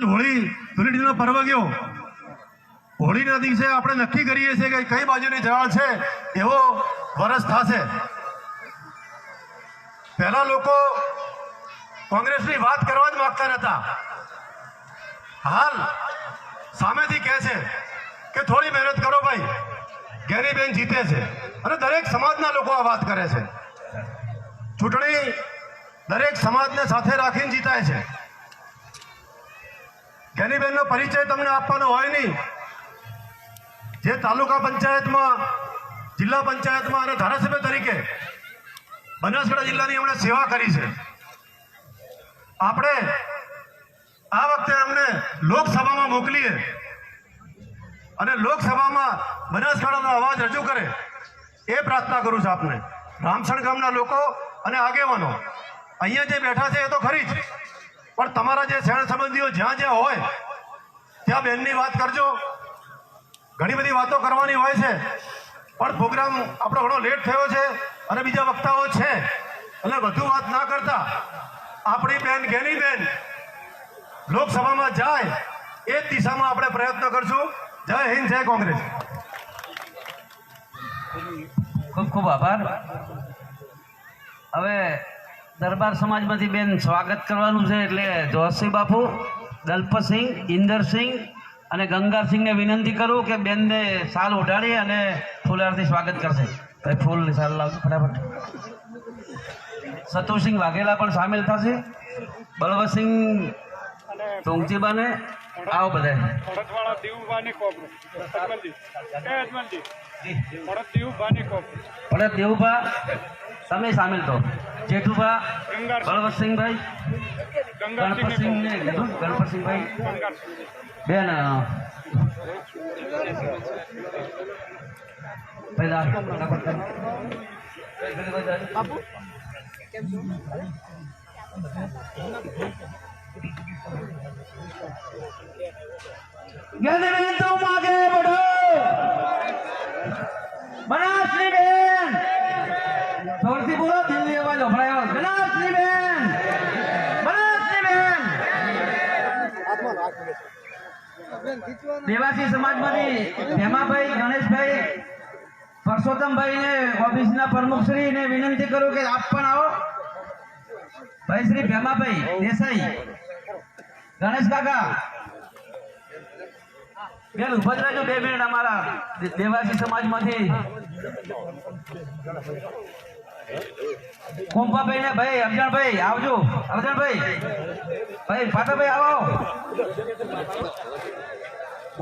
હોળી ધૂળેટીનો પર્વ ગયો. હોળીના દિવસે આપણે નક્કી કરીએ છીએ કે કઈ બાજુની જળ છે એવો વરસ થશે. પહેલા લોકો કોંગ્રેસની વાત કરવા જ માંગતા નતા. હાલ સામેથી કહે છે કે થોડી મહેનત કરો ભાઈ, ગેનીબેન જીતે છે. અને દરેક સમાજના લોકો આ વાત કરે છે. ચૂંટણી દરેક સમાજને સાથે રાખીને જીતાય છે. ગેનીબેનનો પરિચય તમને આપવાનો હોય નહીં. જે તાલુકા પંચાયતમાં, જિલ્લા પંચાયતમાં અને ધારાસભ્ય તરીકે બનાસકાંઠા જિલ્લાની એમણે સેવા કરી છે. આપણે આ વખતે એમને લોકસભામાં મોકલીએ અને લોકસભામાં બનાસકાંઠાનો અવાજ રજૂ કરે એ પ્રાર્થના કરું છું આપને. રામસણ ગામના લોકો અને આગેવાનો અહીંયા જે બેઠા છે એ તો ખરી જ, પણ તમારા જે શહેર સંબંધીઓ જ્યાં જ્યાં હોય ત્યાં બેનની વાત કરજો. ઘણી બધી વાતો કરવાની હોય છે, પણ પ્રોગ્રામ આપણો ઘણો લેટ થયો છે અને બીજા વક્તાઓ છે, એટલે વધુ વાત ના કરતા આપણી બેન ગેનીબેન લોકસભામાં જાય એ જ દિશામાં આપણે પ્રયત્ન કરશું. જય હિન્દ, જય કોંગ્રેસ. ખૂબ ખૂબ આભાર. હવે દરબાર સમાજમાંથી બેન સ્વાગત કરવાનું છે, એટલે જોશી બાપુ, દલપતસિંહ, ઇન્દરસિંહ અને ગંગારસિંહને વિનંતી કરું કે બેનને શાલ ઓઢાડી અને ફૂલહારથી સ્વાગત કરશે. ભાઈ ફૂલની શાલ લાવજો ફટાફટ. સતુસિંહ વાઘેલા પણ સામેલ થશે. બળવતસિંહ ટોંગચીબાને આવો બધા. પડત દેવુભા તમે સામેલ તો. જેઠુભા, બળવતસિંહભાઈ, ગણપતસિંહને કીધું, ગણપતસિંહભાઈ બેન ગેનીબેન तुम आगे बढ़ो. बनासनी बेन जोरથી બોલો, દિલ્હી અવાજ સંભળાયો. બનાસની બેન, બનાસની બેન. દેવાસી સમાજમાંથી ભેમાભાઈ, ગણેશભાઈ, પરસોત્તમભાઈ ને ઓફિસના પ્રમુખશ્રી ને વિનંતી કરું કે આપ પણ આવો. ભાઈ શ્રી ભેમાભાઈ દેસાઈ, ગણેશ કાકા બેન ઉભા જ રહેજો 2 મિનિટ. અમારા દેવાસી સમાજમાંથી કોમ્પાભાઈ ને ભાઈ અર્જણભાઈ આવજો. અર્જણભાઈ, ભાઈ ફાટાભાઈ આવો,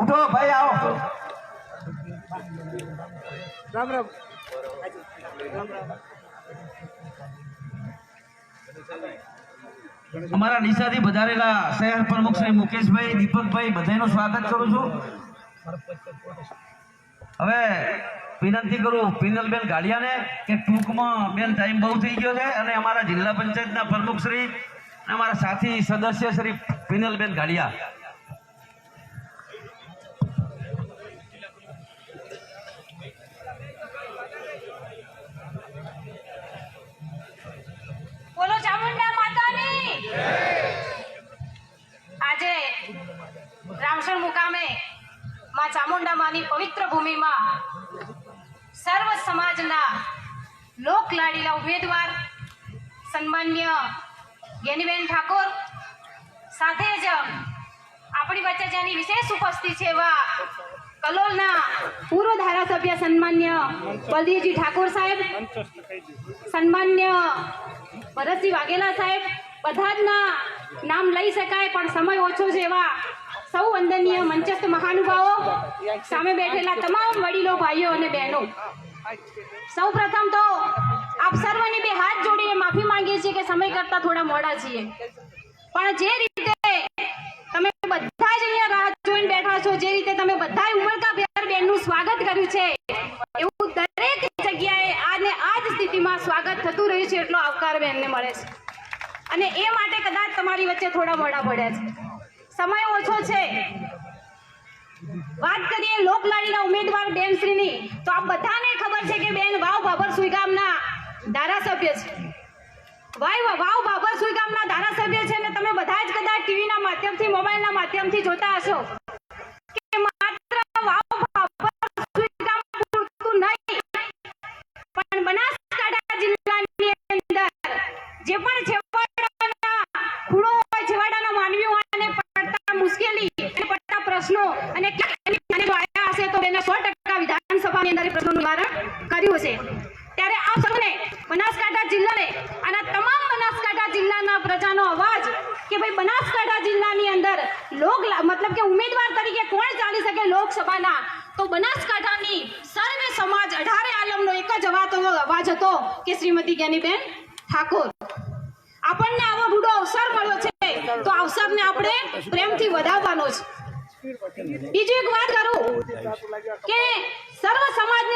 ઉઠો ભાઈ આવો. રામ રામ. અમારા ડીસાથી વધારેલા શહેર પ્રમુખ શ્રી મુકેશભાઈ, દીપકભાઈ બધાનું સ્વાગત કરું છું. હવે વિનંતી કરું પિનલબેન ગાડિયાને કે ટૂંકમાં બેન ટાઈમ બહુ થઈ ગયો છે અને અમારા જિલ્લા પંચાયતના પ્રમુખ શ્રી અને અમારા સાથી સદસ્ય શ્રી પિનલબેન ગાડિયા. બોલો ચામુંડા માતાની. આજે રામસણ મુકામે માં ચામુંડા માની પવિત્ર ભૂમિમાં સર્વ સમાજના લોકલાડીલા ઉમેદવાર સન્માન્ય ગેનીબેન ઠાકોર સાથે જ આપણી વચ્ચે જેની વિશેષ ઉપસ્થિત છે એવા કલોલના પૂર્વ ધારાસભ્ય સન્માન્ય બલદેવજી ઠાકોર સાહેબ, સન્માન્ય ભરતસિંહ વાઘેલા સાહેબ, બધા જ ના નામ લઈ શકાય પણ સમય ઓછો છે એવા સૌ વંદનીય મંચસ્થ મહાનુભાવો, સામે બેઠેલા તમામ વડીલો, ભાઈઓ અને બહેનો, સૌ પ્રથમ તો આપ સર્વને 2 હાથ જોડીને માફી માંગીએ છીએ કે સમય કરતા થોડા મોડા છીએ, પણ જે રીતે તમે બધા જ અહીંયા રાહ જોઈને બેઠા છો, જે રીતે તમે બધા ઉમળકાભેર બેનનું સ્વાગત કર્યું છે, એવું દરેક જગ્યાએ આને આ જ સ્થિતિમાં સ્વાગત થતું રહ્યું છે. એટલો આવકાર બેનને મળે છે અને એ માટે કદાચ તમારી વચ્ચે થોડા મોડા પડ્યા છે. સમય ઓછો છે. વાત કરીએ લોકલાડીના ઉમેદવાર બેનશ્રીની, તો આ બધાને ખબર છે કે બેન વાવ બાબર સુઈગામના ધારાસભ્ય છે. ભાઈ વાવ બાબર સુઈ ગામના ધારાસભ્ય છે ને તમે બધા જ કદાચ ટીવીના માધ્યમથી મોબાઈલના માધ્યમથી જોતા હશો કે માત્ર વાવ બાબર સુઈ ગામ પૂરતું નહીં પણ બનાસકાંઠા જિલ્લાની અંદર જે પણ છેવાડાના ખૂણો હોય છેવાડાના માનવીઓ અને પડતા મુશ્કેલી અને પડતા પ્રશ્નો અને ક્યાંક આયા હશે તો એને 100% વિધાનસભાની અંદર એ પ્રશ્નોનું નિવારણ કર્યું છે ત્યારે આ સૌને બનાસકાંઠા જિલ્લાને અને તમામ બનાસકાંઠા જિલ્લાના પ્રજાનો અવાજ કે ભાઈ બનાસકાંઠા જિલ્લાની અંદર મતલબ કે ઉમેદવાર તરીકે કોણ ચાલી શકે લોકસભાના તો બનાસકાંઠાની સર્વે સમાજ 18 આલમનો એક જ અવાજ હતો કે શ્રીમતી જ્ઞાનીબેન ઠાકોર. આપણને આવો રૂડો અવસર મળ્યો છે તો અવસરને આપણે પ્રેમથી વધાવવાનો છે. બીજી એક વાત કરું કે સર્વ સમાજને